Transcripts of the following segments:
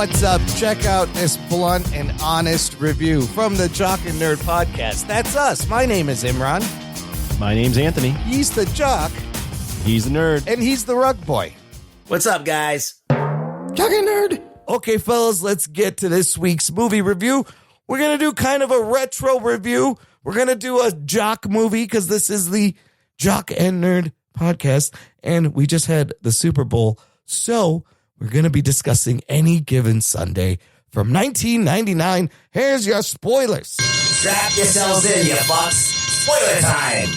what's up? Check out this blunt and honest review from the Jock and Nerd Podcast. That's us. My name is Imran. My name's Anthony. He's the jock. He's the nerd. And he's the rug boy. What's up, guys? Jock and Nerd. Okay, fellas, let's get to this week's movie review. We're going to do kind of a retro review. We're going to do a jock movie because this is the Jock and Nerd Podcast. And we just had the Super Bowl. So we're going to be discussing Any Given Sunday from 1999. Here's your spoilers. Strap yourselves in, you fucks. Spoiler time.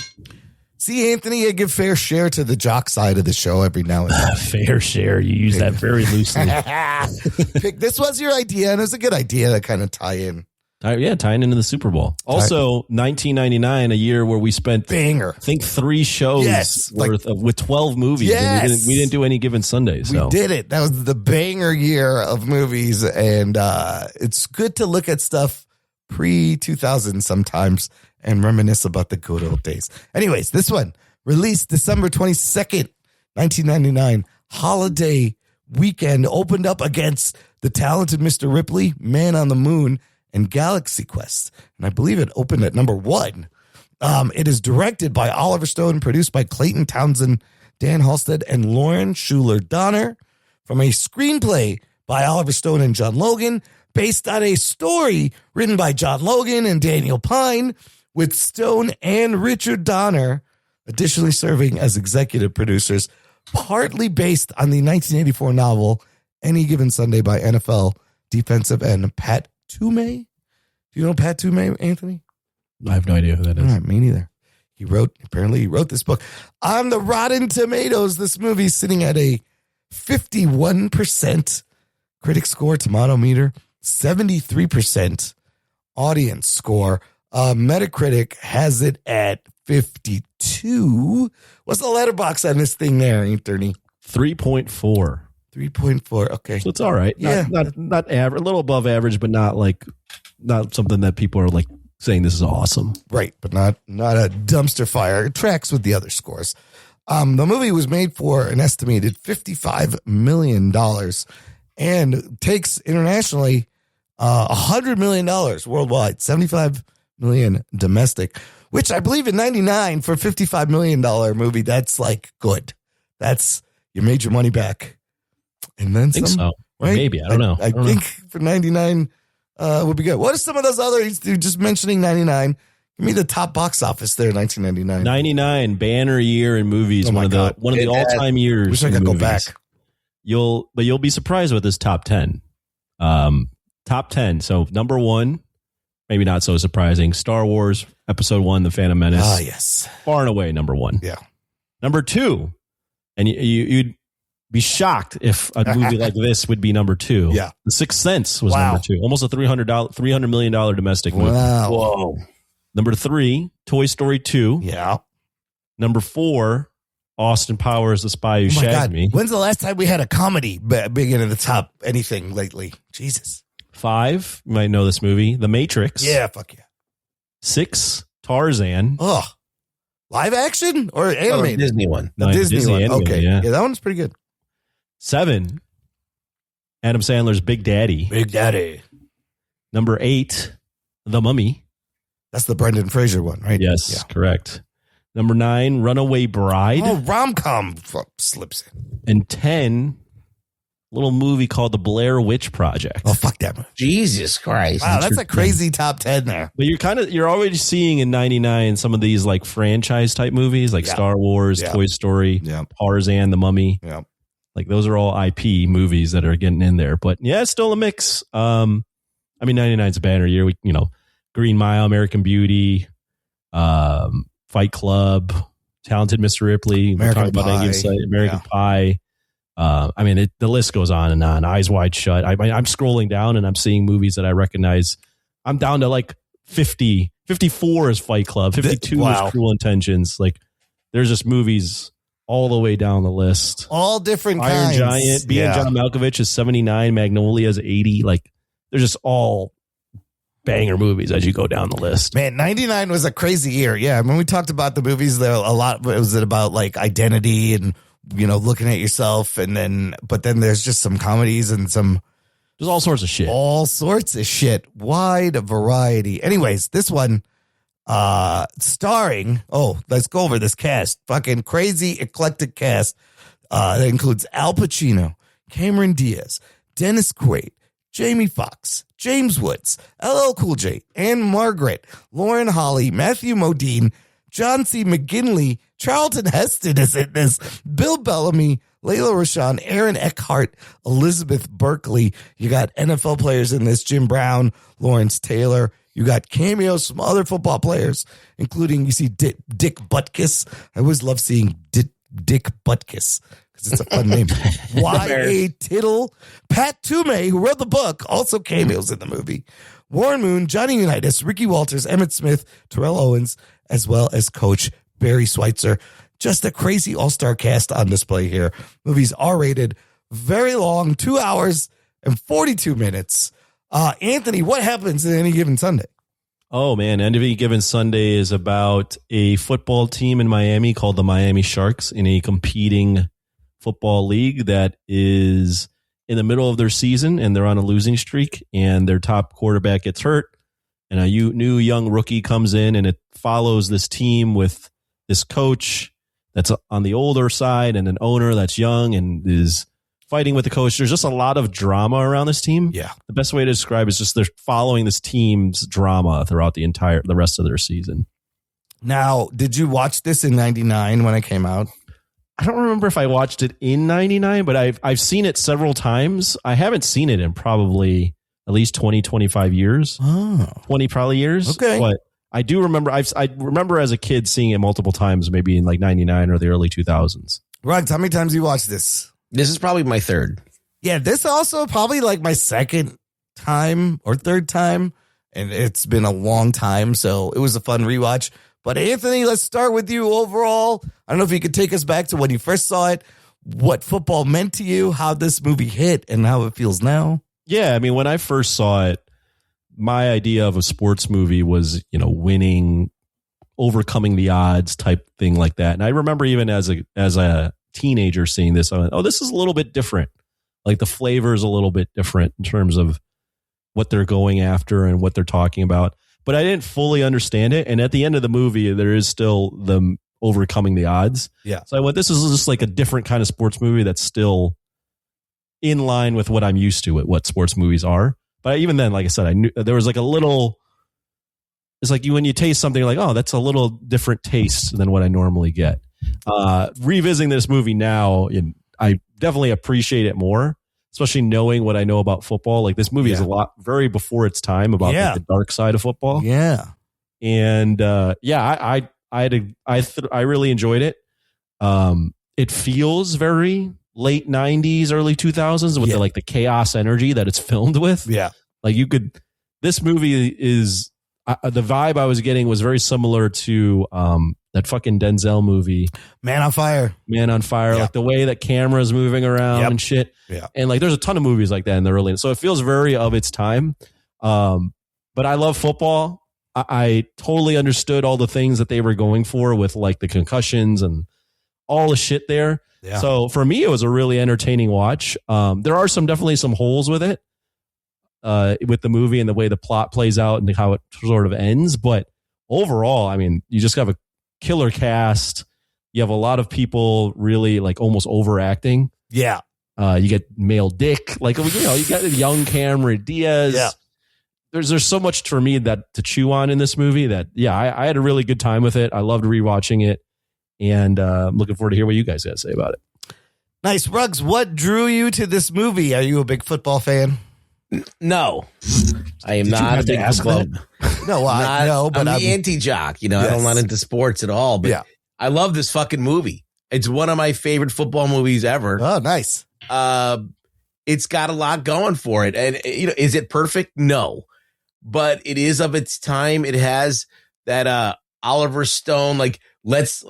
See, Anthony, I give fair share to the jock side of the show every now and then. Fair share. You use that very loosely. This was your idea, and it was a good idea to kind of tie in. Tying into the Super Bowl. Also, 1999, a year where we spent, banger. I think, 3 shows with 12 movies. Yes. And we didn't do Any Given Sunday. So. We did it. That was the banger year of movies, and it's good to look at stuff pre-2000 sometimes and reminisce about the good old days. Anyways, this one, released December 22nd, 1999, holiday weekend, opened up against The Talented Mr. Ripley, Man on the Moon, and Galaxy Quest. And I believe it opened at number 1. It is directed by Oliver Stone, produced by Clayton Townsend, Dan Halstead, and Lauren Schuler Donner, from a screenplay by Oliver Stone and John Logan, based on a story written by John Logan and Daniel Pine, with Stone and Richard Donner additionally serving as executive producers, partly based on the 1984 novel Any Given Sunday by NFL defensive end Pat Toomey. Do you know Pat Toomey, Anthony? I have no idea who that is. All right, me neither. He wrote this book. On the Rotten Tomatoes, this movie's sitting at a 51% critic score, tomato meter, 73% audience score. Metacritic has it at 52. What's the letterbox on this thing there, Anthony? 3.4. 3.4. Okay. So it's all right. Not average, a little above average, but not something that people are like saying this is awesome. Right, but not a dumpster fire. It tracks with the other scores. The movie was made for an estimated $55 million and takes internationally $100 million worldwide, $75 million domestic, which I believe in 99 for a $55 million movie, that's like good. That's, you made your money back. And then I think some, so. right? Maybe. I don't know. I think for 99 would be good. What are some of those other, just mentioning 99, give me the top box office there, 1999. 99, banner year in movies. Oh one of the all-time years. Wish I could go back. You'll be surprised with this top 10. Top 10. So number 1, maybe not so surprising, Star Wars Episode 1, The Phantom Menace. Ah, yes. Far and away number 1. Yeah. Number 2, and you'd be shocked if a movie like this would be number 2. Yeah. The Sixth Sense was number 2. Almost a $300 million domestic movie. Wow. Whoa. Number 3, Toy Story 2. Yeah. Number 4, Austin Powers, The Spy Who Shagged Me. When's the last time we had a comedy big into the top anything lately? Jesus. 5, you might know this movie, The Matrix. Yeah, fuck yeah. 6, Tarzan. Oh, live action or animated? Disney one. The Disney one. Animated, Okay. Yeah. That one's pretty good. 7, Adam Sandler's Big Daddy. Big Daddy. Number 8, The Mummy. That's the Brendan Fraser one, right? Yes, correct. Number 9, Runaway Bride. Oh, rom-com slips in. And 10, little movie called The Blair Witch Project. Oh, fuck that movie. Jesus Christ. Wow, that's a crazy top 10 there. But you're already seeing in 99 some of these like franchise type movies like Star Wars, Toy Story, Tarzan, The Mummy. Yeah. Like those are all IP movies that are getting in there. But yeah, it's still a mix. I mean, 99 is a banner year. Green Mile, American Beauty, Fight Club, Talented Mr. Ripley, American Pie. American Pie. I mean, the list goes on and on. Eyes Wide Shut. I'm scrolling down and I'm seeing movies that I recognize. I'm down to like 50. 54 is Fight Club. 52 is Cruel Intentions. Like, there's just movies all the way down the list. All different Iron kinds. Giant. Being John Malkovich is 79. Magnolia is 80. Like, they're just all banger movies as you go down the list. Man, 99 was a crazy year. Yeah, when we talked about the movies, there a lot was it about like identity and looking at yourself, but then there's just some comedies and some There's all sorts of shit. All sorts of shit. Wide variety. Anyways, this one starring, let's go over this cast. Fucking crazy, eclectic cast. That includes Al Pacino, Cameron Diaz, Dennis Quaid, Jamie Foxx, James Woods, LL Cool J, Anne Margaret, Lauren Holly, Matthew Modine, John C. McGinley, Charlton Heston is in this, Bill Bellamy, Layla Rashawn, Aaron Eckhart, Elizabeth Berkley. You got NFL players in this, Jim Brown, Lawrence Taylor. You got cameos from other football players, including, you see Dick Butkus. I always love seeing Dick Butkus because it's a fun name. Y.A. Tittle, Pat Toomey, who wrote the book, also cameos in the movie. Warren Moon, Johnny Unitas, Ricky Walters, Emmett Smith, Terrell Owens, as well as Coach Barry Schweitzer. Just a crazy all-star cast on display here. Movie's R-rated, very long, 2 hours and 42 minutes. Anthony, what happens in Any Given Sunday? Oh, man. Any Given Sunday is about a football team in Miami called the Miami Sharks in a competing football league that is in the middle of their season, and they're on a losing streak, and their top quarterback gets hurt, and a new young rookie comes in, and it follows this team with this coach that's on the older side and an owner that's young and is fighting with the coach. There's just a lot of drama around this team. Yeah. The best way to describe it is just they're following this team's drama throughout the rest of their season. Now, did you watch this in 99 when it came out? I don't remember if I watched it in 99, but I've seen it several times. I haven't seen it in probably at least 20, 25 years. 20 probably years. Okay. But I do remember, I remember as a kid seeing it multiple times, maybe in like 99 or the early 2000s. Ruggs, how many times you watched this? This is probably my third. Yeah, this also probably like my second time or third time, and it's been a long time, so it was a fun rewatch. But Anthony, let's start with you overall. I don't know if you could take us back to when you first saw it, what football meant to you, how this movie hit, and how it feels now. Yeah, I mean, when I first saw it, my idea of a sports movie was, winning, overcoming the odds type thing like that. And I remember even as a teenager seeing this, I went, oh, this is a little bit different. Like the flavor is a little bit different in terms of what they're going after and what they're talking about. But I didn't fully understand it. And at the end of the movie, there is still them overcoming the odds. Yeah. So I went, this is just like a different kind of sports movie that's still in line with what I'm used to with what sports movies are. But even then, like I said, I knew there was like a little, it's like when you taste something, you're like, oh, that's a little different taste than what I normally get. Revisiting this movie now, I definitely appreciate it more, especially knowing what I know about football. Like this movie is a lot very before its time about like, the dark side of football. Yeah. And I really enjoyed it. It feels very late 90s, early 2000s with the chaos energy that it's filmed with. Yeah. Like this movie is the vibe I was getting was very similar to that fucking Denzel movie, Man on Fire. Yeah. Like the way that camera's moving around and shit. Yeah. And like there's a ton of movies like that in the early. So it feels very of its time. But I love football. I totally understood all the things that they were going for with like the concussions and all the shit there. Yeah. So for me, it was a really entertaining watch. There are definitely some holes with it, with the movie and the way the plot plays out and how it sort of ends. But overall, I mean, you just have a killer cast. You have a lot of people really like almost overacting. Yeah. You get male dick, like, you got young Cameron Diaz. Yeah. There's so much for me to chew on in this movie that, I had a really good time with it. I loved rewatching it. And I'm looking forward to hear what you guys got to say about it. Nice. Ruggs, what drew you to this movie? Are you a big football fan? No, I am not a big football. No, I know, but I'm the anti-jock. I'm not into sports at all. But I love this fucking movie. It's one of my favorite football movies ever. Oh, nice. It's got a lot going for it. And, is it perfect? No. But it is of its time. It has that Oliver Stone, like, let's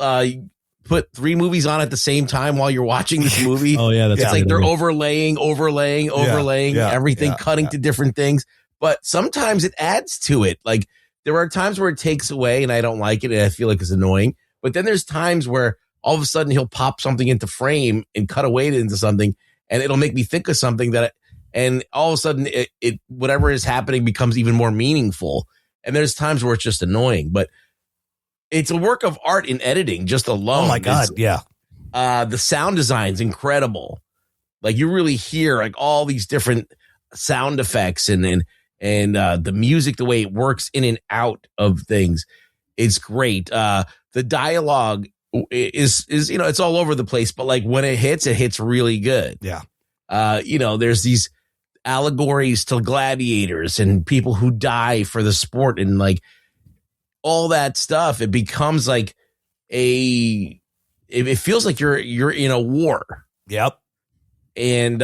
put 3 movies on at the same time while you're watching this movie. Oh, yeah. It's like they're overlaying everything, cutting to different things. But sometimes it adds to it. Like, there are times where it takes away and I don't like it and I feel like it's annoying. But then there's times where all of a sudden he'll pop something into frame and cut away into something and it'll make me think of something and all of a sudden it whatever is happening becomes even more meaningful. And there's times where it's just annoying, but it's a work of art in editing just alone. Oh my God. Yeah. The sound design's incredible. Like you really hear like all these different sound effects and the music, the way it works in and out of things. It's great. The dialogue is it's all over the place, but like when it hits really good. Yeah. There's these allegories to gladiators and people who die for the sport and like all that stuff. It becomes like it feels like you're in a war. Yep. And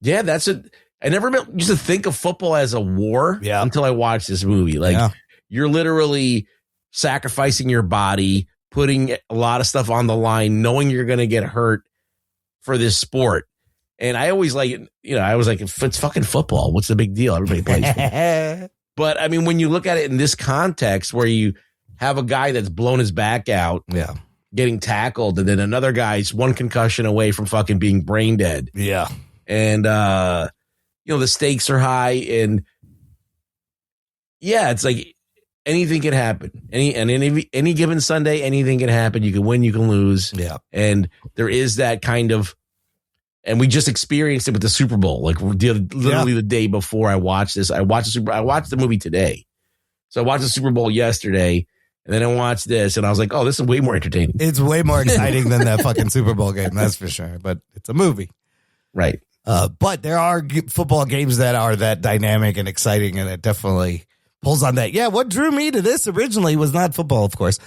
that's it. I never used to think of football as a war until I watched this movie. Like you're literally sacrificing your body, putting a lot of stuff on the line, knowing you're going to get hurt for this sport. And I always I was like, it's fucking football. What's the big deal? Everybody plays football. But I mean, when you look at it in this context where you have a guy that's blown his back out, getting tackled, and then another guy's one concussion away from fucking being brain dead. Yeah. And, the stakes are high, and it's like anything can happen. Any given Sunday, anything can happen. You can win, you can lose. Yeah. And there is that kind of, and we just experienced it with the Super Bowl. Like literally the day before I watched this, I watched the movie today. So I watched the Super Bowl yesterday, and then I watched this, and I was like, oh, this is way more entertaining. It's way more exciting than that fucking Super Bowl game. That's for sure. But it's a movie. Right. But there are football games that are that dynamic and exciting, and it definitely pulls on that. Yeah, what drew me to this originally was not football, of course,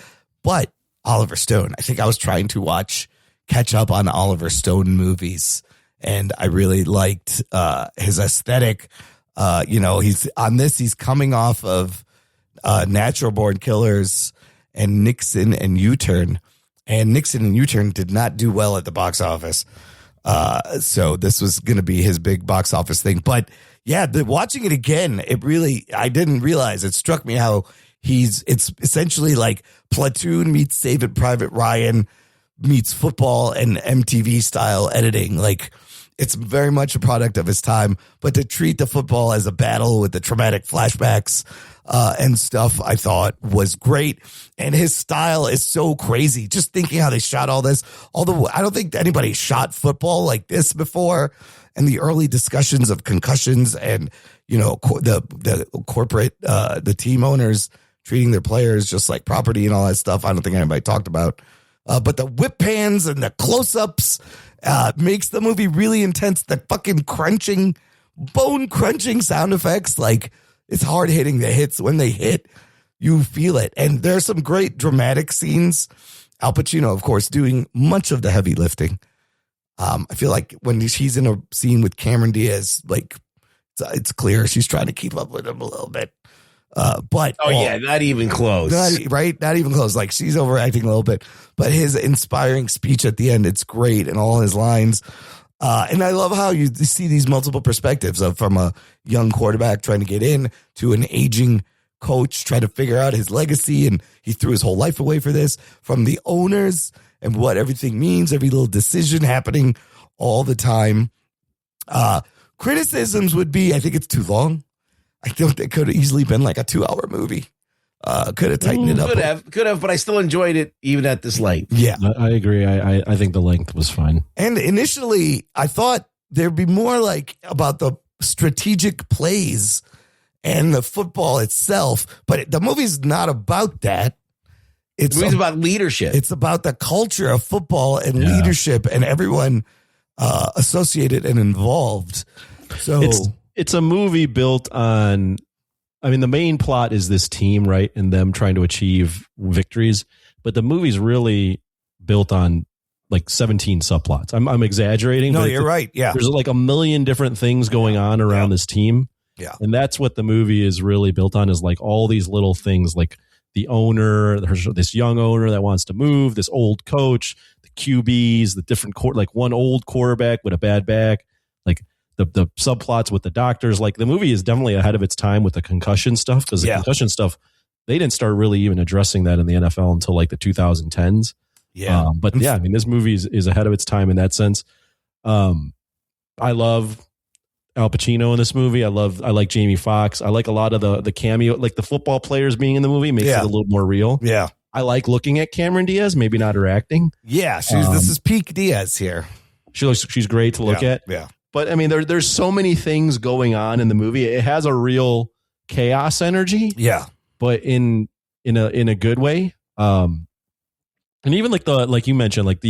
but Oliver Stone. I think I was trying to catch up on Oliver Stone movies, and I really liked his aesthetic. He's coming off of Natural Born Killers and Nixon and U-Turn, and Nixon and U-Turn did not do well at the box office. So this was going to be his big box office thing. But yeah, watching it again, I didn't realize, it struck me how it's essentially like Platoon meets Saving Private Ryan meets football and MTV style editing. Like it's very much a product of his time, but to treat the football as a battle with the traumatic flashbacks and stuff, I thought was great. And his style is so crazy. Just thinking how they shot all this, although I don't think anybody shot football like this before. And the early discussions of concussions and, the corporate, the team owners treating their players just like property and all that stuff. I don't think anybody talked about. But the whip pans and the close-ups makes the movie really intense. The fucking crunching, bone-crunching sound effects, like it's hard hitting. The hits, when they hit, you feel it. And there's some great dramatic scenes. Al Pacino, of course, doing much of the heavy lifting. I feel like when she's in a scene with Cameron Diaz, like it's clear she's trying to keep up with him a little bit. Not even close. Not even close. Like she's overacting a little bit, but his inspiring speech at the end, it's great, and all his lines. And I love how you see these multiple perspectives from a young quarterback trying to get in to an aging coach trying to figure out his legacy, and he threw his whole life away for this, from the owners and what everything means, every little decision happening all the time. Criticisms would be, I think it's too long. I think it could have easily been like a 2-hour movie. Could have tightened it up. Could have, but I still enjoyed it even at this length. Yeah, I agree. I think the length was fine. And initially, I thought there'd be more like about the strategic plays and the football itself, but the movie's not about that. It's about leadership. It's about the culture of football and leadership and everyone associated and involved. So it's a movie built on, I mean, the main plot is this team, right? And them trying to achieve victories. But the movie's really built on like 17 subplots. I'm exaggerating. No, you're right. Yeah. There's like a million different things going on around this team. Yeah. And that's what the movie is really built on, is like all these little things, like the owner, this young owner that wants to move, this old coach, the QBs, the different like one old quarterback with a bad back, like the subplots with the doctors. Like the movie is definitely ahead of its time with the concussion stuff, because the concussion stuff, they didn't start really even addressing that in the NFL until like the 2010s. Yeah. But yeah, I mean, this movie is ahead of its time in that sense. I love Al Pacino in this movie. I like Jamie Foxx. I like a lot of the cameo, like the football players being in the movie makes it a little more real. Yeah. I like looking at Cameron Diaz, maybe not her acting. Yeah. This is peak Diaz here. She's great to look at. Yeah. But I mean, there's so many things going on in the movie. It has a real chaos energy. Yeah. But in a good way. And even like you mentioned, like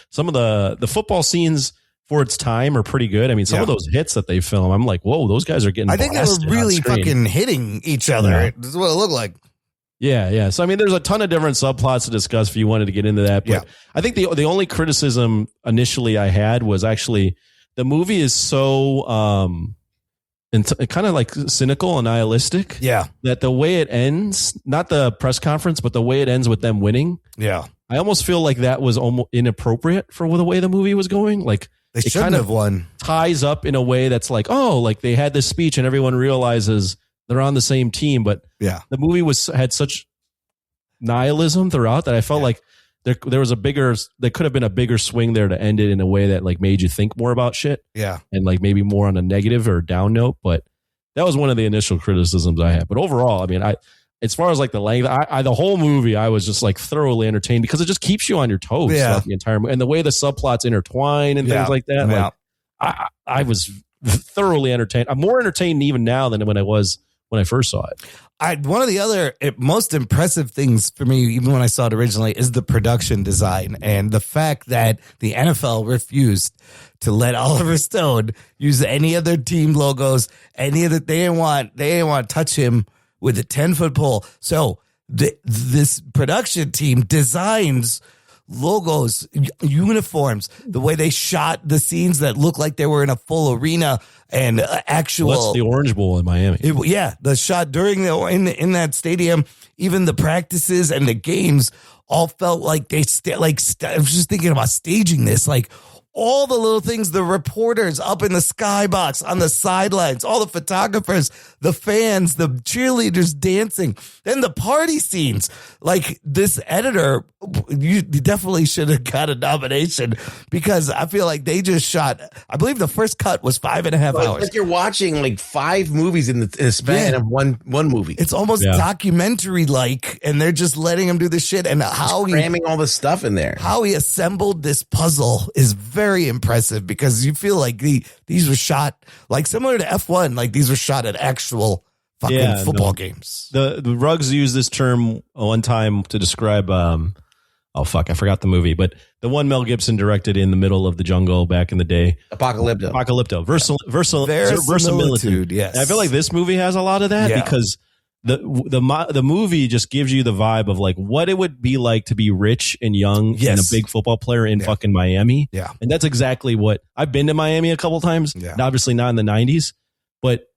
some of the football scenes for its time are pretty good. I mean, some of those hits that they film, I'm like, whoa, those guys are getting. I think they were really fucking hitting each other. Yeah. This is what it looked like. Yeah. So I mean, there's a ton of different subplots to discuss if you wanted to get into that. But I think the only criticism initially I had was actually the movie is so kind of like cynical and nihilistic. Yeah. That the way it ends, not the press conference, but the way it ends with them winning. Yeah. I almost feel like that was almost inappropriate for the way the movie was going. Like they shouldn't have won. Ties up in a way that's like, oh, like they had this speech and everyone realizes they're on the same team. But the movie had such nihilism throughout that I felt like there was there could have been a bigger swing there to end it in a way that like made you think more about shit. Yeah. And like maybe more on a negative or down note. But that was one of the initial criticisms I had. But overall, I mean, as far as like the length, the whole movie, I was just like thoroughly entertained because it just keeps you on your toes throughout the entire movie. And the way the subplots intertwine and things like that. Yeah. Like, I was thoroughly entertained. I'm more entertained even now than when I was when I first saw it. One of the other most impressive things for me, even when I saw it originally, is the production design and the fact that the NFL refused to let Oliver Stone use any of their team logos. They didn't want to touch him with a 10-foot pole. So this production team designs logos, uniforms, the way they shot the scenes that look like they were in a full arena and actual. Well, that's the Orange Bowl in Miami. The shot during in that stadium, even the practices and the games all felt like I was just thinking about staging this, like all the little things, the reporters up in the skybox, on the sidelines, all the photographers, the fans, the cheerleaders dancing, then the party scenes. Like this editor, you definitely should have got a nomination because I feel like they just shot, I believe the first cut was 5.5 hours. Like you're watching like 5 movies in the span of one movie. It's almost documentary-like, and they're just letting him do this shit. And how cramming all the stuff in there. How he assembled this puzzle is very impressive because you feel like these were shot like similar to F1, like these were shot at actual fucking football games. The Ruggs used this term one time to describe I forgot the movie, but the one Mel Gibson directed in the middle of the jungle back in the day. Apocalypto. Verisimilitude. Yes. And I feel like this movie has a lot of that because the movie just gives you the vibe of like what it would be like to be rich and young and a big football player in fucking Miami. Yeah. And that's exactly what I've been to Miami a couple times. Yeah. Obviously not in the 90s, but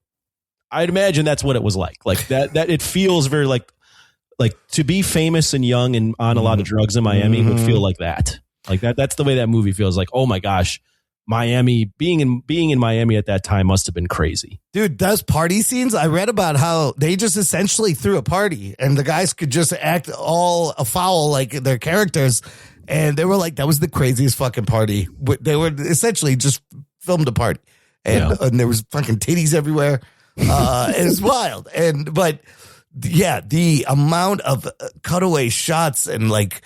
I'd imagine that's what it was like. Like that it feels very like to be famous and young and on a lot of drugs in Miami would feel like that. Like that's the way that movie feels. Like, oh my gosh, Miami, being in Miami at that time must have been crazy. Dude, those party scenes, I read about how they just essentially threw a party and the guys could just act all afoul like their characters. And they were like, that was the craziest fucking party. They were essentially just filmed a party. And there was fucking titties everywhere. It was wild. But the amount of cutaway shots and like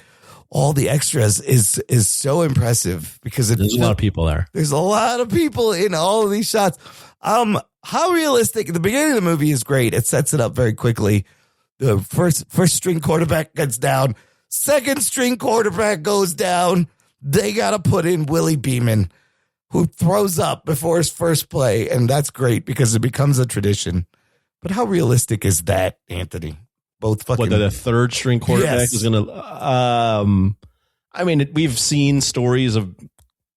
all the extras is so impressive because there's a lot of people there. There's a lot of people in all of these shots. How realistic? The beginning of the movie is great. It sets it up very quickly. The first string quarterback gets down. Second string quarterback goes down. They got to put in Willie Beeman, who throws up before his first play. And that's great because it becomes a tradition. But how realistic is that, Anthony? Both fucking... the third string quarterback is going to... I mean, we've seen stories of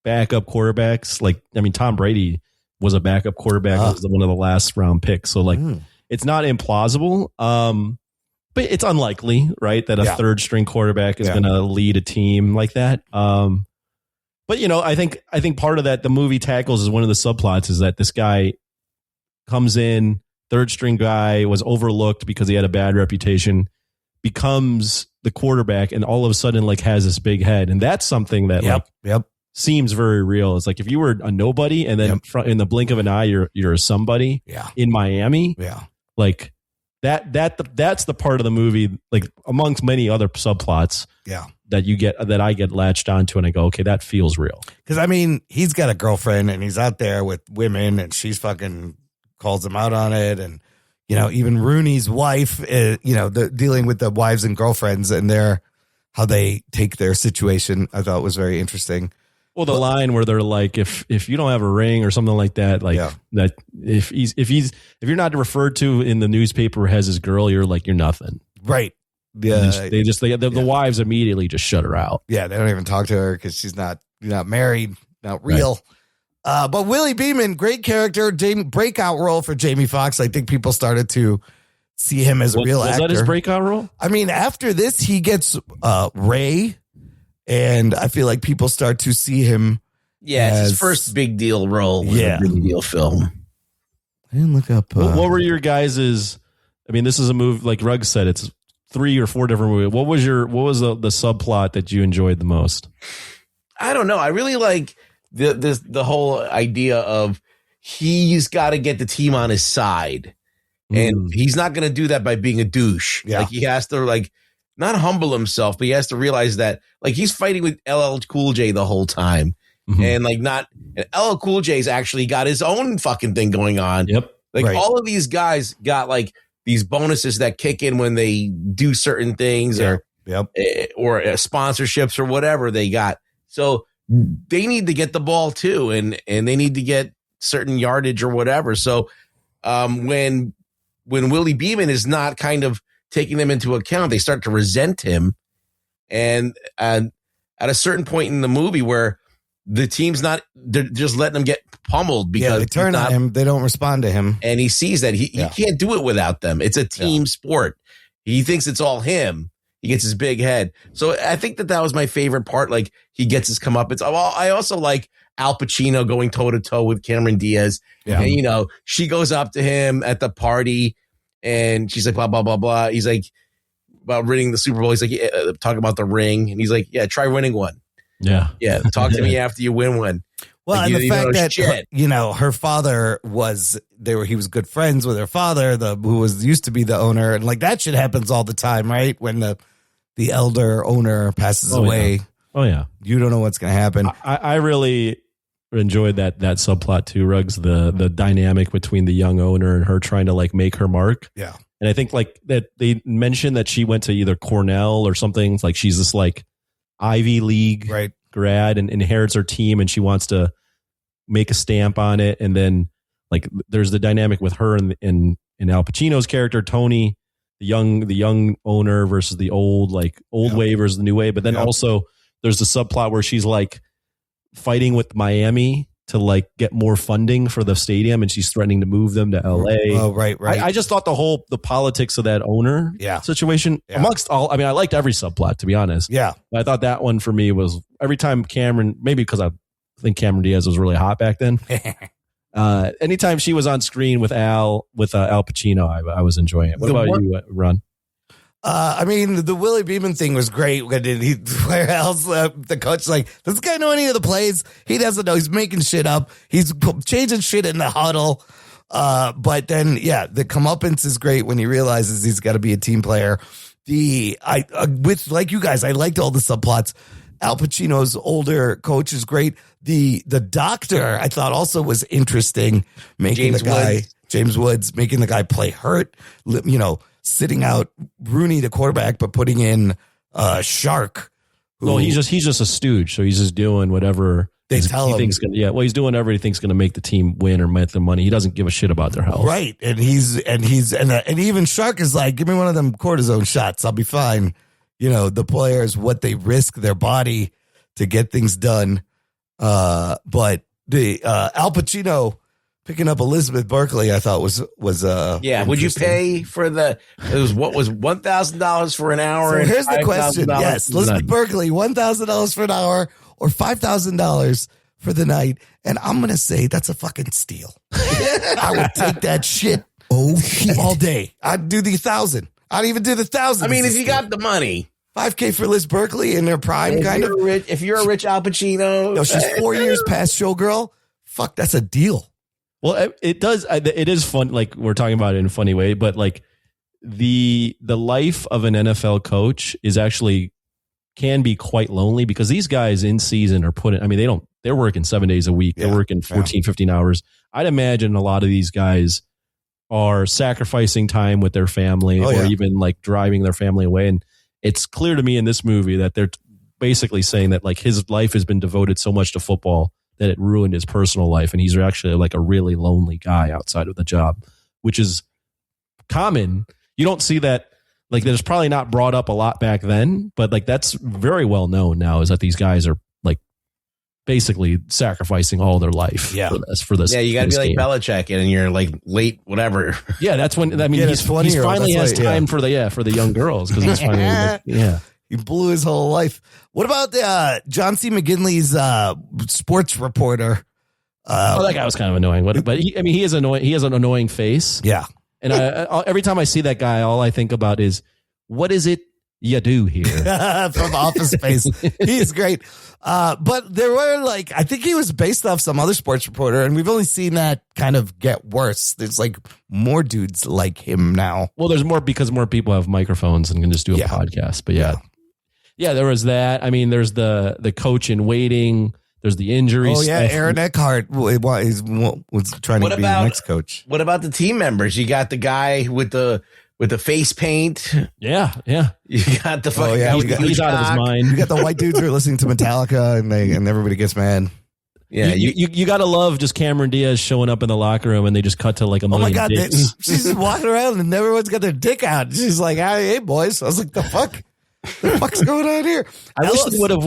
backup quarterbacks. Like, I mean, Tom Brady was a backup quarterback. Was one of the last round picks. So, like, it's not implausible. But it's unlikely, right, that a third string quarterback is going to lead a team like that. But, you know, I think part of that the movie tackles is one of the subplots is that this guy comes in, third string guy, was overlooked because he had a bad reputation, becomes the quarterback, and all of a sudden like has this big head. And that's something that seems very real. It's like if you were a nobody and then in the blink of an eye, you're a somebody in Miami. Yeah. Like that's the part of the movie, like amongst many other subplots. Yeah. That I get latched onto and I go, okay, that feels real. Because I mean, he's got a girlfriend and he's out there with women and she's fucking calls him out on it. And, you know, even Rooney's wife, you know, dealing with the wives and girlfriends and how they take their situation, I thought was very interesting. Well, the line where they're like, if you don't have a ring or something like that, like that, if you're not referred to in the newspaper as his girl, you're nothing. Right. Yeah. The wives immediately just shut her out. Yeah. They don't even talk to her because she's not married, not real. Right. But Willie Beeman, great character, breakout role for Jamie Foxx. I think people started to see him as a real actor. Was that his breakout role? I mean, after this, he gets Ray. And I feel like people start to see him. Yeah, it's his first big deal role. A big deal film. I didn't look up. What were your guys's? I mean, this is a movie, like Rugg said, it's 3 or 4 different movies. What was the subplot that you enjoyed the most? I don't know. I really like the whole idea of he's got to get the team on his side, and he's not going to do that by being a douche. Yeah. Like he has to not humble himself, but he has to realize that like he's fighting with LL Cool J the whole time. And LL Cool J's actually got his own fucking thing going on. Yep. All of these guys got like these bonuses that kick in when they do certain things or sponsorships or whatever they got. So they need to get the ball too. And they need to get certain yardage or whatever. So when Willie Beeman is not kind of taking them into account, they start to resent him. And at a certain point in the movie where the team's they're just letting him get pummeled because they turn on him. They don't respond to him. And he sees that he can't do it without them. It's a team sport. He thinks it's all him. He gets his big head. So I think that was my favorite part. Like he gets his comeuppance. I also like Al Pacino going toe to toe with Cameron Diaz. Yeah. And, you know, she goes up to him at the party and she's like, blah, blah, blah, blah. He's like, about winning the Super Bowl. He's like, talking about the ring. And he's like, yeah, try winning one. Yeah. Yeah. Talk to me after you win one. Well, and the fact that, her father he was good friends with her father, who used to be the owner. And like that shit happens all the time, right? When the elder owner passes away. Yeah. Oh yeah. You don't know what's going to happen. I really enjoyed that subplot too, Ruggs, the dynamic between the young owner and her trying to like make her mark. Yeah. And I think like that they mentioned that she went to either Cornell or something. It's like she's this like Ivy League grad and inherits her team and she wants to make a stamp on it. And then like there's the dynamic with her and Al Pacino's character, Tony, the young owner versus the old way versus the new way. But then also there's the subplot where she's like fighting with Miami to like get more funding for the stadium and she's threatening to move them to LA. Oh, right. I just thought the politics of that owner situation amongst all, I mean, I liked every subplot to be honest. Yeah. But I thought that one for me was every time Cameron, maybe because I think Cameron Diaz was really hot back then. Anytime she was on screen with Al Pacino, I was enjoying it. What about you, Ron? I mean, the Willie Beeman thing was great. Where else the coach like, does this guy know any of the plays? He doesn't know. He's making shit up. He's changing shit in the huddle. But then, the comeuppance is great when he realizes he's got to be a team player. With like you guys, I liked all the subplots. Al Pacino's older coach is great. The doctor I thought also was interesting, making James Woods, making the guy play hurt. Sitting out Rooney, the quarterback, but putting in Shark. He's just a stooge, so he's just doing whatever they tell him. He's doing whatever he thinks going to make the team win or make the money. He doesn't give a shit about their health, right? And even Shark is like, give me one of them cortisone shots, I'll be fine. The players, what they risk their body to get things done. But the Al Pacino picking up Elizabeth Berkley, I thought was would you pay for what was $1,000 for an hour? So here's the question. Yes, Elizabeth Berkley, $1,000 for an hour or $5,000 for the night. And I'm going to say that's a fucking steal. I would take that shit all day. I'd do the 1,000. I'd even do the 1,000. I mean, if you got the money, $5K for Liz Berkeley in her prime, kind of. If you're a rich Al Pacino. No, she's 4 years past Showgirl. Fuck, that's a deal. Well, it is fun. Like, we're talking about it in a funny way, but like the life of an NFL coach can be quite lonely, because these guys in season are they're working 7 days a week. They're working 14, 15 hours. I'd imagine a lot of these guys are sacrificing time with their family or even like driving their family away. And it's clear to me in this movie that they're basically saying that like his life has been devoted so much to football that it ruined his personal life. And he's actually like a really lonely guy outside of the job, which is common. You don't see that. Like, there's probably not brought up a lot back then, but like that's very well known now, is that these guys are like basically sacrificing all their life for this. Yeah, you got to be like Belichick, and you're like late, whatever. Yeah, that's when. I mean, he finally has time for the young girls, because he's finally he blew his whole life. What about John C. McGinley's sports reporter? That guy was kind of annoying. But he is annoying. He has an annoying face. Yeah. And every time I see that guy, all I think about is, what is it you do here? From Office Space. He's great. But there were I think he was based off some other sports reporter, and we've only seen that kind of get worse. There's like more dudes like him now. Well, there's more because more people have microphones and can just do a podcast. But yeah, there was that. I mean, there's the coach in waiting. There's the injuries. Oh, yeah. Aaron Eckhart was trying to be the next coach. What about the team members? You got the guy with the face paint. Yeah. You got the fucking he's out of his mind. You got the white dudes who are listening to Metallica, and everybody gets mad. Yeah, you gotta love just Cameron Diaz showing up in the locker room, and they just cut to like a million. Oh my God, dicks. she's just walking around and everyone's got their dick out. She's like, "Hey, boys!" I was like, "The fuck." The fuck's going on here? I wish it would have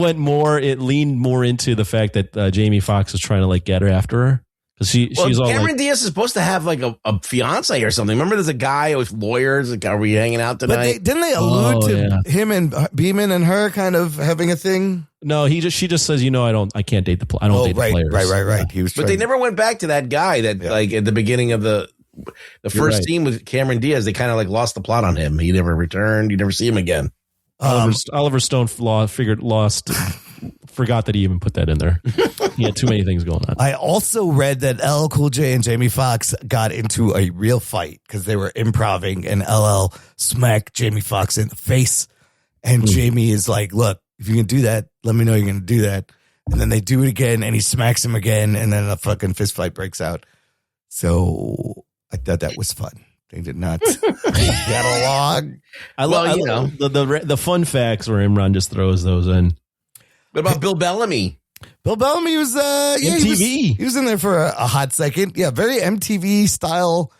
it leaned more into the fact that Jamie Foxx was trying to like get her after her, because she's all Cameron Diaz is supposed to have like a fiance or something. Remember, there's a guy with lawyers. Like, are we hanging out tonight? Didn't they allude to him and Beeman and her kind of having a thing? No, she just says, I can't date the date the players. Right. He was, but they never went back to that guy that like at the beginning of the first scene with Cameron Diaz. They kind of like lost the plot on him. He never returned. You never see him again. Oliver Stone forgot that he even put that in there. He had too many things going on. I also read that LL Cool J and Jamie Foxx got into a real fight because they were improvising, and LL smacked Jamie Foxx in the face. And Jamie is like, "Look, if you can do that, let me know you're going to do that." And then they do it again, and he smacks him again, and then a fucking fist fight breaks out. So I thought that was fun. They did not get along. I love the fun facts where Imran just throws those in. What about Bill Bellamy? Bill Bellamy was MTV. He was in there for a hot second. Yeah, very MTV style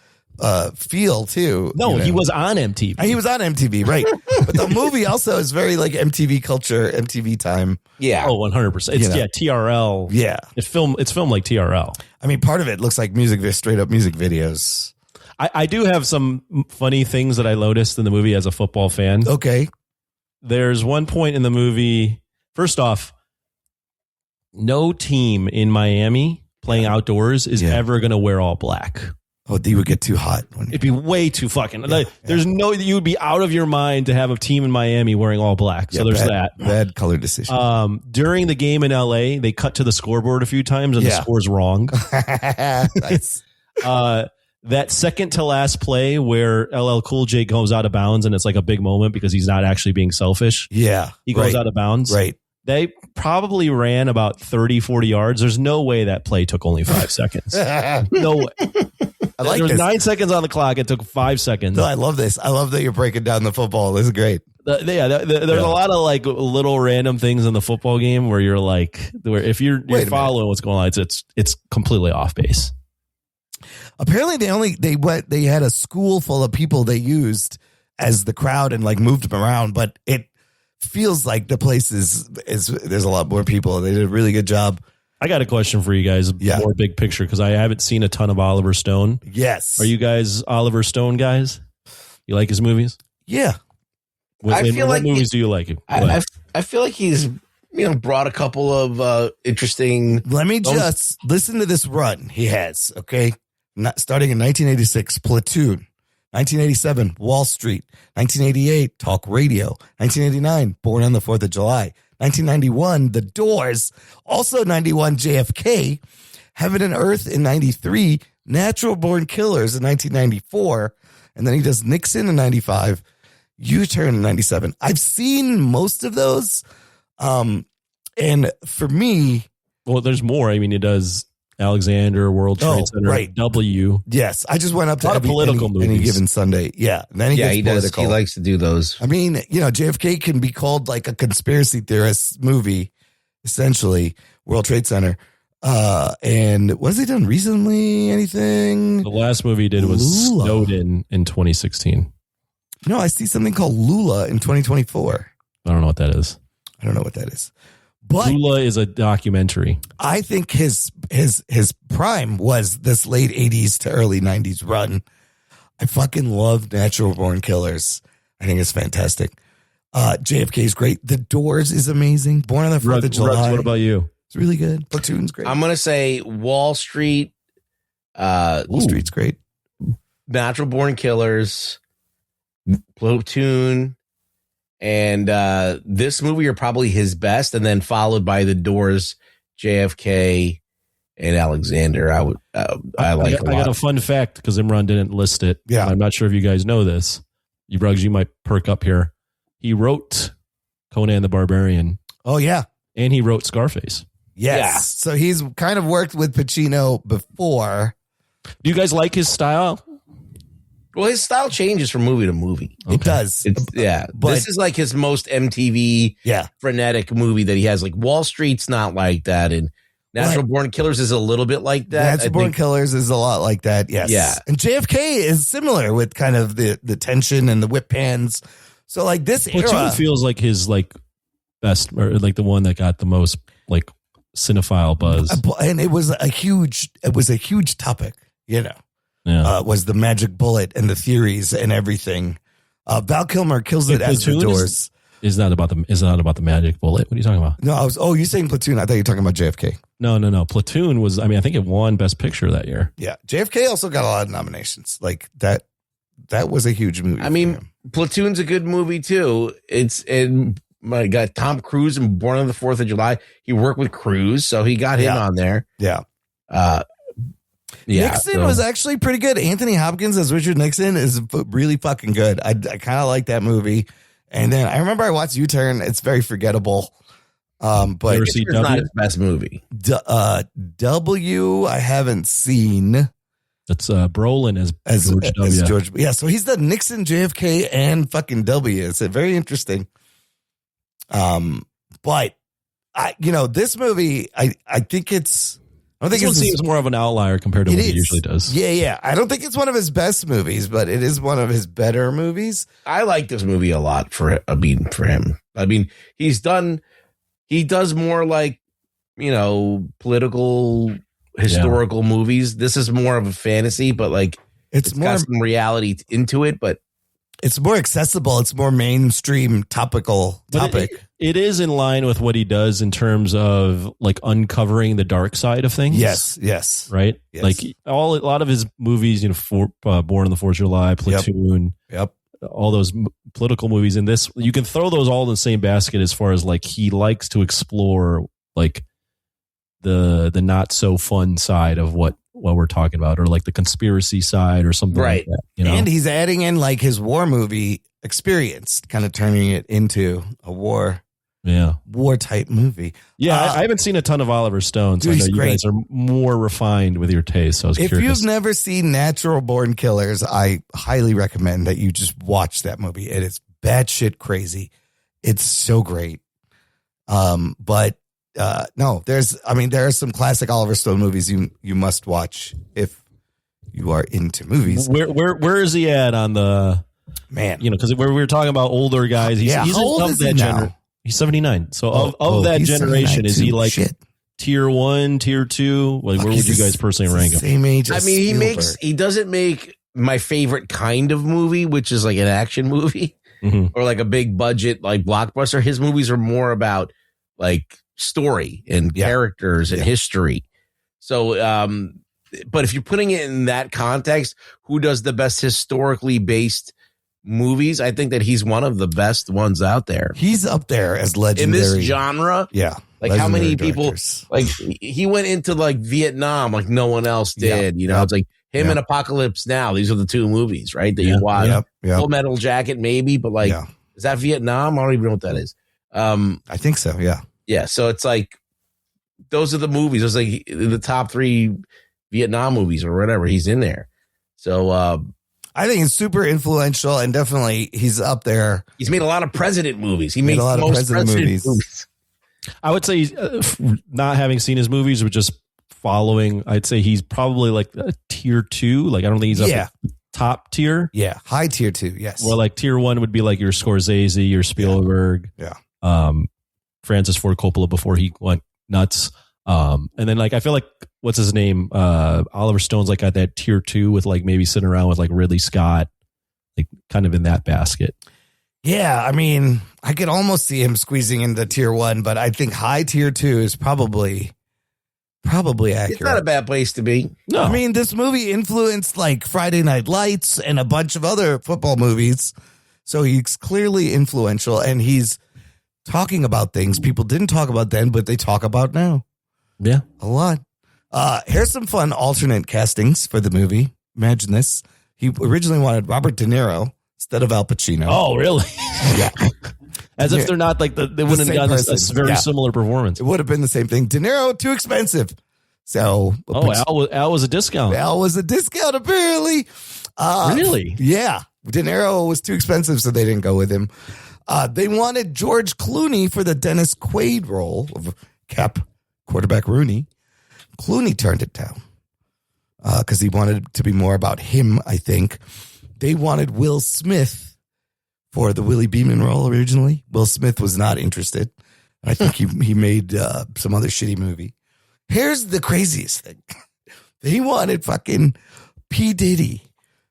feel too. No, he was on MTV. He was on MTV, right? But the movie also is very like MTV culture, MTV time. Yeah. Oh, 100%. It's TRL. Yeah. It's filmed like TRL. I mean, part of it looks like straight up music videos. I do have some funny things that I noticed in the movie as a football fan. Okay. There's one point in the movie. First off, no team in Miami playing outdoors is ever going to wear all black. Oh, they would get too hot. It'd be way too fucking. There's you would be out of your mind to have a team in Miami wearing all black. So there's that bad color decision. During the game in LA, they cut to the scoreboard a few times and the score's wrong. Nice. That second to last play where LL Cool J goes out of bounds, and it's like a big moment because he's not actually being selfish. Yeah. He goes out of bounds. Right. They probably ran about 30, 40 yards. There's no way that play took only 5 seconds. No way. I like there was this. 9 seconds on the clock. It took 5 seconds. No, I love this. I love that you're breaking down the football. This is great. There's a lot of like little random things in the football game where you're like, where if you're following what's going on, it's completely off base. Apparently they had a school full of people they used as the crowd and like moved them around, but it feels like the place is there's a lot more people. They did a really good job. I got a question for you guys, more big picture, because I haven't seen a ton of Oliver Stone. Yes. Are you guys Oliver Stone guys? You like his movies? Yeah. What movies do you like? I feel like he's brought a couple of interesting. Let me just listen to this run he has. Okay. Starting in 1986, Platoon, 1987, Wall Street. 1988, Talk Radio. 1989, Born on the 4th of July. 1991, The Doors. Also 91, JFK. Heaven and Earth in 93. Natural Born Killers in 1994. And then he does Nixon in 95. U-Turn in 97. I've seen most of those. And for me... Well, there's more. I mean, he does Alexander, World Trade Center, right. W. Yes, I just went up to a lot of political movies. Any given Sunday. Yeah, and then he does. He likes to do those. I mean, JFK can be called like a conspiracy theorist movie, essentially. World Trade Center. And what has he done recently? Anything? The last movie he did was Lula. Snowden in 2016. No, I see something called Lula in 2024. I don't know what that is. I don't know what that is. But Lula is a documentary. I think his prime was this late 80s to early 90s run. I fucking love Natural Born Killers. I think it's fantastic. JFK is great. The Doors is amazing. Born on the 4th of July. What about you? It's really good. Platoon's great. I'm going to say Wall Street. Wall Street's great. Natural Born Killers. Platoon. And this movie are probably his best, and then followed by The Doors, JFK, and Alexander. I got a fun fact because Imran didn't list it. Yeah, I'm not sure if you guys know this. You Bruggs, you might perk up here. He wrote Conan the Barbarian. Oh yeah, and he wrote Scarface. Yes. Yeah. So he's kind of worked with Pacino before. Do you guys like his style? Well, his style changes from movie to movie. It does. But this is like his most MTV frenetic movie that he has. Like Wall Street's not like that, and Natural Born Killers is a little bit like that. Natural Born Killers is a lot like that. Yes. Yeah. And JFK is similar with kind of the tension and the whip hands. So like this Platoon feels like his best, or like the one that got the most cinephile buzz. And it was a huge topic, Yeah. Was the magic bullet and the theories and everything. Val Kilmer kills it as The Doors. Is not about the magic bullet. What are you talking about? No, you're saying Platoon. I thought you were talking about JFK. No. Platoon was, I think it won Best Picture that year. Yeah. JFK also got a lot of nominations. Like that was a huge movie. I mean, Platoon's a good movie too. My God, Tom Cruise in Born on the 4th of July. He worked with Cruise, so he got him on there. Yeah. Yeah, Nixon was actually pretty good. Anthony Hopkins as Richard Nixon is really fucking good. I kind of like that movie. And then I remember I watched U-Turn. It's very forgettable. But it's not his best movie. W I haven't seen. That's Brolin as George W. As George. Yeah, so he's the Nixon, JFK, and fucking W. It's very interesting. But this movie, I think it's. I think it seems more of an outlier compared to what he usually does. Yeah. I don't think it's one of his best movies, but it is one of his better movies. I like this movie a lot for him. I mean, he does more like, political, historical movies. This is more of a fantasy, but it's more got some reality into it, but it's more accessible. It's more mainstream topic. It is in line with what he does in terms of uncovering the dark side of things. Yes. Right. Yes. A lot of his movies, Born on the 4th of July, Platoon, Yep. All those political movies. In this, you can throw those all in the same basket as far as he likes to explore the not so fun side of what we're talking about, or the conspiracy side or something like that. And he's adding in his war movie experience, kind of turning it into a war type movie. Yeah, I haven't seen a ton of Oliver Stone, so I know you guys are more refined with your taste. So I was curious. If you've never seen Natural Born Killers, I highly recommend that you just watch that movie. It is batshit crazy. It's so great. But no, there are some classic Oliver Stone movies you must watch if you are into movies. Where is he at on the man? Because we were talking about older guys. He's how old is he now? He's 79. So of that generation, is he tier 1, tier 2? Where would you guys personally rank him? Same age. As Spielberg. He doesn't make my favorite kind of movie, which is an action movie or a big budget blockbuster. His movies are more about story and characters and history. So but if you're putting it in that context, who does the best historically based movies? I think that he's one of the best ones out there. He's up there as In legendary. this genre. Yeah. Like how many legendary people, directors. like he went into like Vietnam like no one else did. You know, it's like him and Apocalypse Now. These are the two movies, right? That you watch. Full Metal Jacket, maybe, but like, is that Vietnam? I don't even know what that is. I think so. Yeah. Yeah. So it's like, those are the movies. Those like the top 3 Vietnam movies or whatever. He's in there. So I think it's super influential, and definitely he's up there. He's made a lot of president movies. He made a lot of president movies. I would say not having seen his movies, but just following, I'd say he's probably like a tier 2. Like I don't think he's up at top tier. Yeah, high tier 2. Yes. Well, like tier 1 would be like your Scorsese, your Spielberg. Yeah. Francis Ford Coppola before he went nuts. And then like I feel like what's his name? Oliver Stone's like at that tier 2 with like maybe sitting around with like Ridley Scott, like kind of in that basket. Yeah, I mean, I could almost see him squeezing into tier 1, but I think high tier 2 is probably accurate. It's not a bad place to be. No, I mean, this movie influenced like Friday Night Lights and a bunch of other football movies. So he's clearly influential, and he's talking about things people didn't talk about then, but they talk about now. Yeah, a lot. Here's some fun alternate castings for the movie. Imagine this. He originally wanted Robert De Niro instead of Al Pacino. Oh, really? Yeah. As if they're not like they wouldn't have gotten a very similar performance. It would have been the same thing. De Niro, too expensive. So, Al was a discount. Al was a discount, apparently. Really? Yeah. De Niro was too expensive, so they didn't go with him. They wanted George Clooney for the Dennis Quaid role of Cap quarterback Rooney. Clooney turned it down because he wanted it to be more about him, I think. They wanted Will Smith for the Willie Beeman role originally. Will Smith was not interested. I think he made some other shitty movie. Here's the craziest thing. They wanted fucking P. Diddy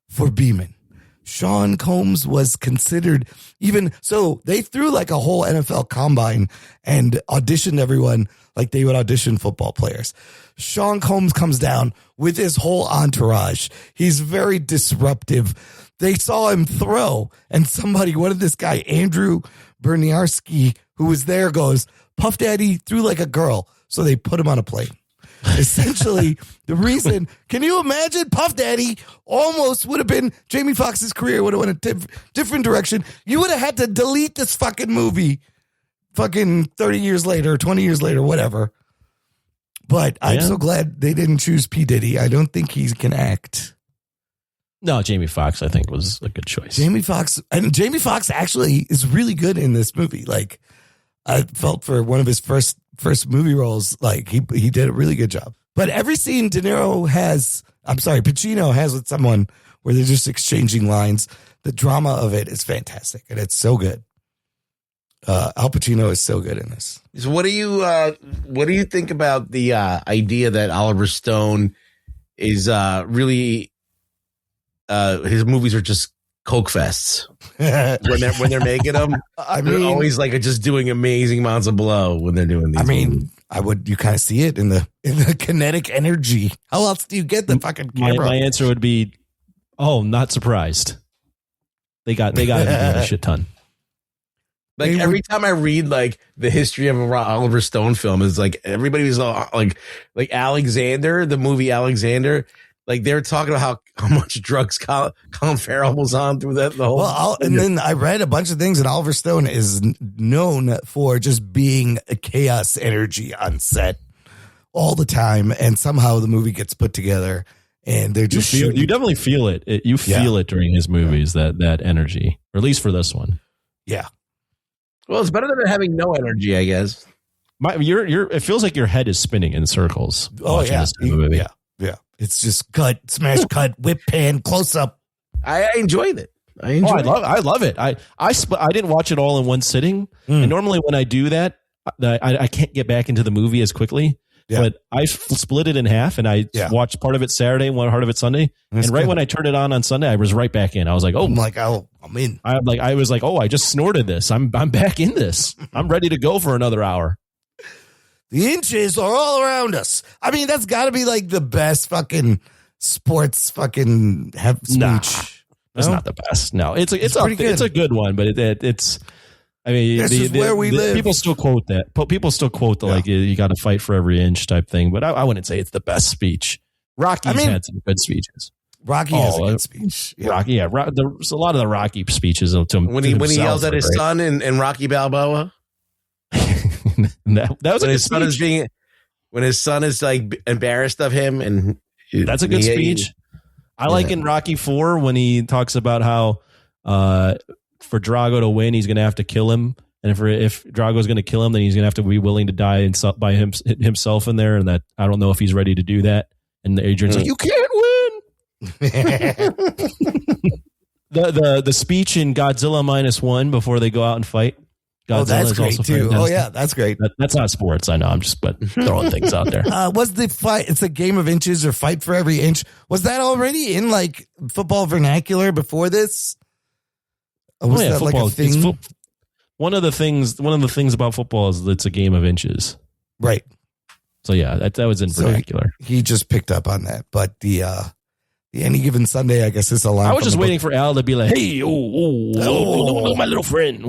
for Beeman. Sean Combs was considered even so they threw like a whole NFL combine and auditioned everyone like they would audition football players. Sean Combs comes down with his whole entourage. He's very disruptive. They saw him throw, and what did this guy, Andrew Berniarski, who was there, goes, Puff Daddy threw like a girl. So they put him on a plane. Essentially, the reason, can you imagine? Puff Daddy almost would have been, Jamie Foxx's career would have went a different direction. You would have had to delete this fucking movie fucking 30 years later, 20 years later, whatever. But I'm so glad they didn't choose P. Diddy. I don't think he can act. No, Jamie Foxx, I think, was a good choice. Jamie Foxx actually is really good in this movie. Like, I felt for one of his first movie roles, like he did a really good job. But every scene Pacino has with someone where they're just exchanging lines, the drama of it is fantastic, and it's so good. Al Pacino is so good in this. So what do you think about the idea that Oliver Stone is really his movies are just coke fests when they're making them? They're always like just doing amazing amounts of blow when they're doing these. movies. You kind of see it in the kinetic energy. How else do you get the fucking camera? My answer would be, not surprised. They got a shit ton. Like every time I read like the history of an Oliver Stone film, is like everybody was like Alexander, the movie Alexander. Like they're talking about how much drugs Colin Farrell was on through the whole. Well, and then I read a bunch of things, and Oliver Stone is known for just being a chaos energy on set all the time, and somehow the movie gets put together, and they're just you definitely feel it. You feel it during his movies, that energy, or at least for this one. Yeah. Well, it's better than having no energy, I guess. It feels like your head is spinning in circles. Oh yeah, movie. Yeah. It's just cut, smash, cut, whip, pan, close up. I enjoyed it. I love it. I didn't watch it all in one sitting. And normally when I do that, I can't get back into the movie as quickly. Yeah. But I split it in half, and I watched part of it Saturday, one part of it Sunday. That's and right good. When I turned it on Sunday, I was right back in. I was like, I'm in. I was like, I just snorted this. I'm back in this. I'm ready to go for another hour. The inches are all around us. I mean, that's got to be like the best fucking sports fucking speech. Nah, that's not the best. No, it's a good one, but it's. I mean, this is where we live. People still quote that. People still quote the like you got to fight for every inch type thing. But I wouldn't say it's the best speech. Rocky's had some good speeches. Rocky has a good speech. Yeah. Rocky, there's a lot of the Rocky speeches to when he yells at his son in Rocky Balboa. that was when his son is like embarrassed of him, and that's a good speech. I like in Rocky 4 when he talks about how for Drago to win, he's going to have to kill him, and if Drago's going to kill him, then he's going to have to be willing to die by himself in there, and that I don't know if he's ready to do that. And Adrian's like, you can't win. the speech in Godzilla -1 before they go out and fight. Godzilla that's great also too. fantastic. Oh yeah, that's great. That's not sports. I know. I'm just throwing things out there. Was the fight? It's a game of inches or fight for every inch. Was that already in like football vernacular before this? Or was that football. Like a thing? One of the things about football is it's a game of inches. Right. So yeah, that was in vernacular. He just picked up on that, but the Any Given Sunday, I guess, is a line. I was just waiting for Al to be like, "Hey, my little friend,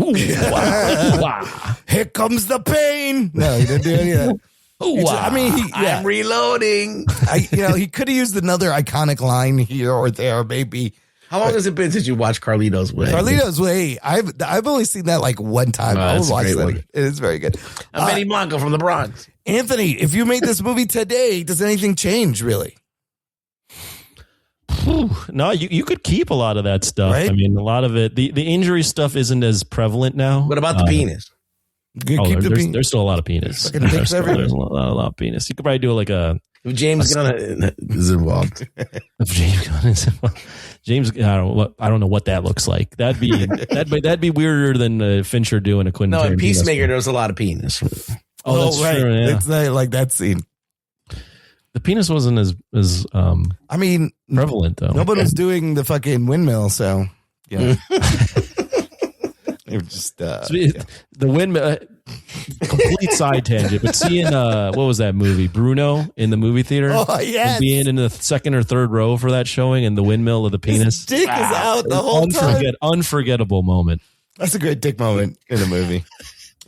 here comes the pain." No, he didn't do any of that. I mean, I'm reloading. He could have used another iconic line here or there, maybe. How long has it been since you watched Carlito's Way? Carlito's Way. I've only seen that like one time. I will watch that. It is very good. I'm Benny Blanco from the Bronx. Anthony, if you made this movie today, does anything change really? No, you could keep a lot of that stuff. Right? I mean, a lot of it. The injury stuff isn't as prevalent now. What about the penis? There's still a lot of penis. There's a lot of penis. You could probably do like a. If James Gunn is involved. If James Gunn is involved. James, I don't know what that looks like. That'd be weirder than Fincher doing a Quentin. No, in Peacemaker, there was a lot of penis. Oh, that's right. True, yeah. It's like that scene. The penis wasn't as I mean, prevalent though. Nobody was doing the fucking windmill, so yeah. It was just the windmill. Complete side tangent, but seeing what was that movie, Bruno, in the movie theater? Oh yes, being in the second or third row for that showing, and the windmill of the penis. His dick is out the whole time. Unforgettable moment. That's a great dick moment in the movie.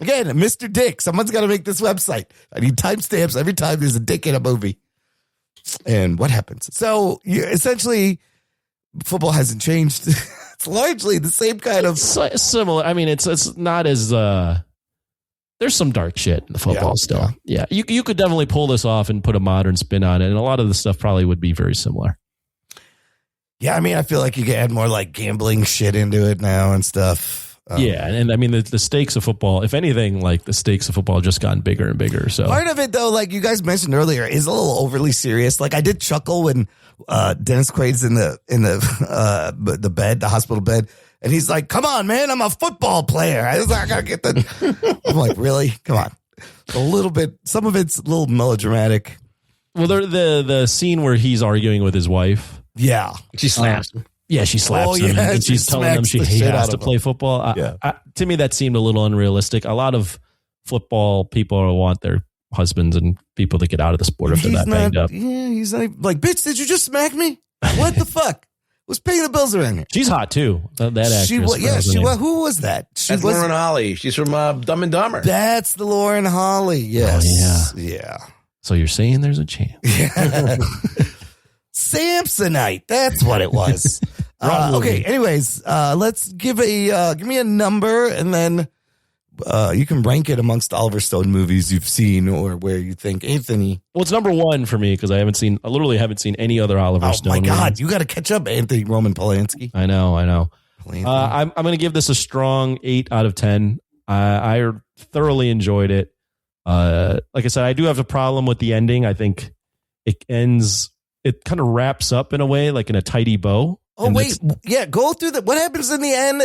Again, Mr. Dick. Someone's got to make this website. I need timestamps every time there's a dick in a movie. And what happens? So essentially, football hasn't changed. It's largely the same kind of similar. I mean, it's not as there's some dark shit in the football still. Yeah, you could definitely pull this off and put a modern spin on it, and a lot of the stuff probably would be very similar. Yeah, I mean, I feel like you can add more like gambling shit into it now and stuff. Yeah, and I mean the stakes of football, if anything, like the stakes of football have just gotten bigger and bigger. So part of it, though, like you guys mentioned earlier, is a little overly serious. Like I did chuckle when Dennis Quaid's in the bed, the hospital bed, and he's like, "Come on, man, I'm a football player. I gotta get the." I'm like, really? Come on, a little bit. Some of it's a little melodramatic. Well, the scene where he's arguing with his wife. Yeah, she slaps him. Yeah, she slaps him and she's telling him she has to play football. To me, that seemed a little unrealistic. A lot of football people want their husbands and people to get out of the sport if they're that banged up. Yeah, he's not like, bitch, did you just smack me? What the fuck? Who's paying the bills around here? She's hot too. That actress. Who was that? That's Lauren Holly. She's from Dumb and Dumber. That's the Lauren Holly. Yes. Oh, yeah. So you're saying there's a chance. Yeah. Samsonite. That's what it was. Okay. Anyways, let's give me a number, and then you can rank it amongst Oliver Stone movies you've seen or where you think. Anthony. Well, it's number one for me because I literally haven't seen any other Oliver Stone. Oh my God, movies. You got to catch up, Anthony Roman Polanski. I know. I'm going to give this a strong 8 out of 10. I thoroughly enjoyed it. Like I said, I do have a problem with the ending. I think it ends. It kind of wraps up in a way, like in a tidy bow. Oh wait, yeah. Go through that. What happens in the end?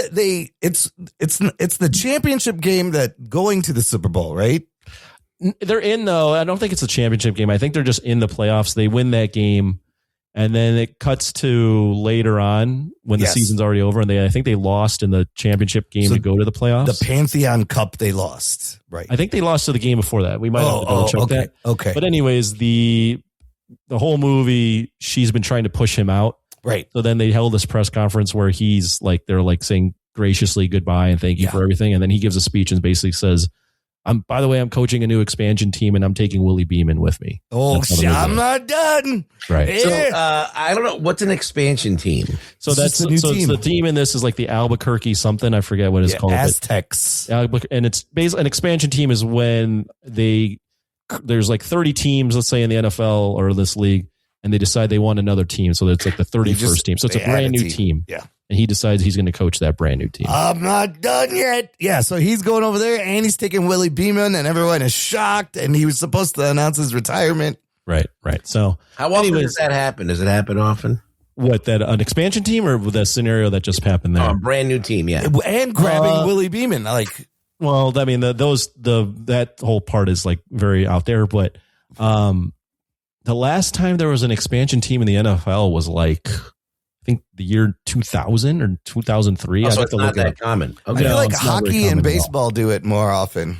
It's the championship game that going to the Super Bowl, right? They're in though. I don't think it's a championship game. I think they're just in the playoffs. They win that game, And then it cuts to later on when the season's already over, and I think they lost in the championship game to go to the playoffs. The Pantheon Cup, they lost, right? I think they lost to the game before that. We might have to double check that. Okay. But anyways, the whole movie, she's been trying to push him out. Right. So then they held this press conference where they're like saying graciously goodbye and thank you for everything. And then he gives a speech and basically says, by the way, I'm coaching a new expansion team and I'm taking Willie Beeman with me. Oh, I'm not done. Right. Yeah. So I don't know. What's an expansion team? So that's the new team. The team in this is like the Albuquerque something. I forget what it's called. Aztecs. And it's basically an expansion team is when there's like 30 teams, let's say in the NFL or this league, and they decide they want another team. So it's like the 31st team. So it's a brand new team. Yeah. And he decides he's going to coach that brand new team. I'm not done yet. Yeah, so he's going over there and he's taking Willie Beeman and everyone is shocked and he was supposed to announce his retirement. Right. So how often does that happen? Does it happen often? What, that an expansion team or the scenario that just happened there? Oh, a brand new team, yeah. And grabbing Willie Beeman. Well, I mean, that whole part is like very out there, but the last time there was an expansion team in the NFL was like, I think the year 2000 or 2003. So it's not that common. Okay. I feel like hockey and baseball do it more often.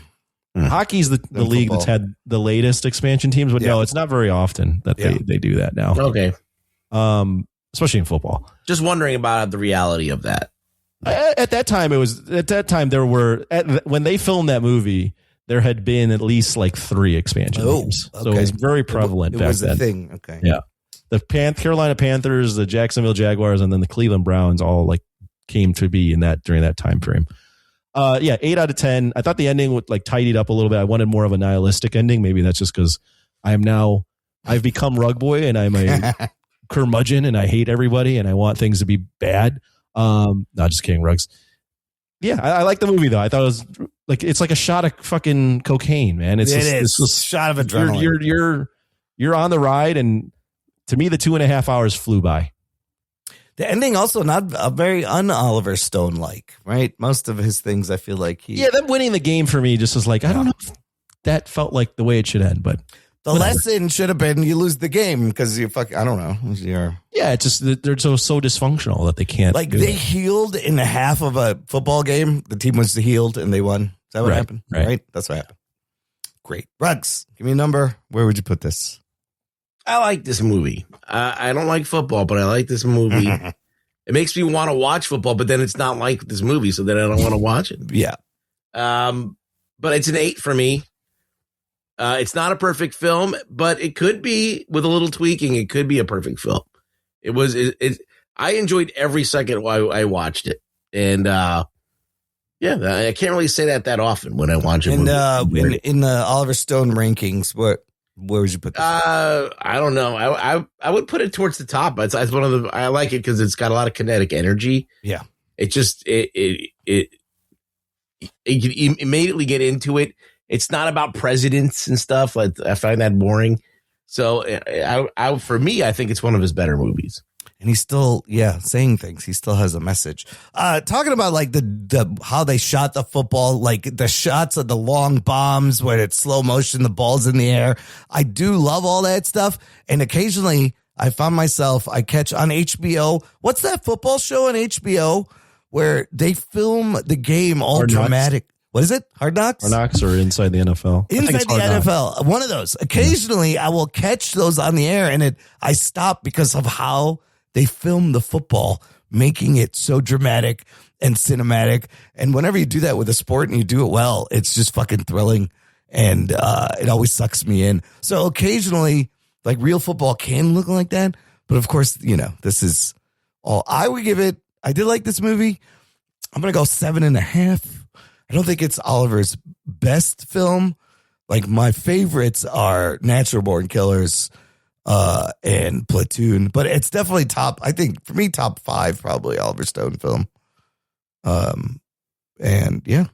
Hockey's the league that's had the latest expansion teams, but no, it's not very often that they do that now. Okay. Especially in football. Just wondering about the reality of that. At that time, when they filmed that movie, there had been at least like 3 expansion teams. So it was very prevalent back then. It was a thing. Okay. Yeah. The Carolina Panthers, the Jacksonville Jaguars, and then the Cleveland Browns all like came to be during that time frame. 8 out of 10. I thought the ending would like tidied up a little bit. I wanted more of a nihilistic ending. Maybe that's just because I've become Rug Boy and I'm a curmudgeon and I hate everybody and I want things to be bad. Not just kidding, Rugs. Yeah, I like the movie though. I thought it was like it's like a shot of fucking cocaine, man. It's a shot of adrenaline. You're on the ride, and to me, the 2.5 hours flew by. The ending also not a very un-Oliver Stone like, right? Most of his things, I feel like them winning the game for me just was like I don't know if that felt like the way it should end, but the lesson should have been you lose the game because I don't know. It's just they're so dysfunctional that they can't. Like they healed in the half of a football game. The team was healed and they won. Is that what happened? Right. That's what happened. Great. Rugs, give me a number. Where would you put this? I like this movie. I don't like football, but I like this movie. It makes me want to watch football, but then it's not like this movie, so then I don't want to watch it. Yeah. But it's an 8 for me. It's not a perfect film, but it could be with a little tweaking. It could be a perfect film. I enjoyed every second while I watched it. And, I can't really say that often when I watch it. And in the Oliver Stone rankings, where would you put this? I don't know. I would put it towards the top. It's one of the, I like it because it's got a lot of kinetic energy. Yeah. It just, you can immediately get into it. It's not about presidents and stuff. Like I find that boring. So for me, I think it's one of his better movies. And he's still, saying things. He still has a message. Talking about like the how they shot the football, like the shots of the long bombs where it's slow motion, the ball's in the air. I do love all that stuff. And occasionally I found myself, I catch on HBO. What's that football show on HBO where they film the game all dramatic? What is it? Hard Knocks? Hard Knocks or Inside the NFL? Inside the NFL. One of those. Occasionally, I will catch those on the air, and I stop because of how they film the football, making it so dramatic and cinematic. And whenever you do that with a sport and you do it well, it's just fucking thrilling, and it always sucks me in. So occasionally, like real football can look like that, but of course, this is all. I would give it. I did like this movie. I'm gonna go 7.5. I don't think it's Oliver's best film. Like my favorites are Natural Born Killers and Platoon, but it's definitely top. I think for me, top 5 probably Oliver Stone film. And yeah,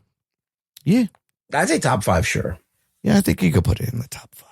I'd say top 5, sure. Yeah, I think you could put it in the top 5.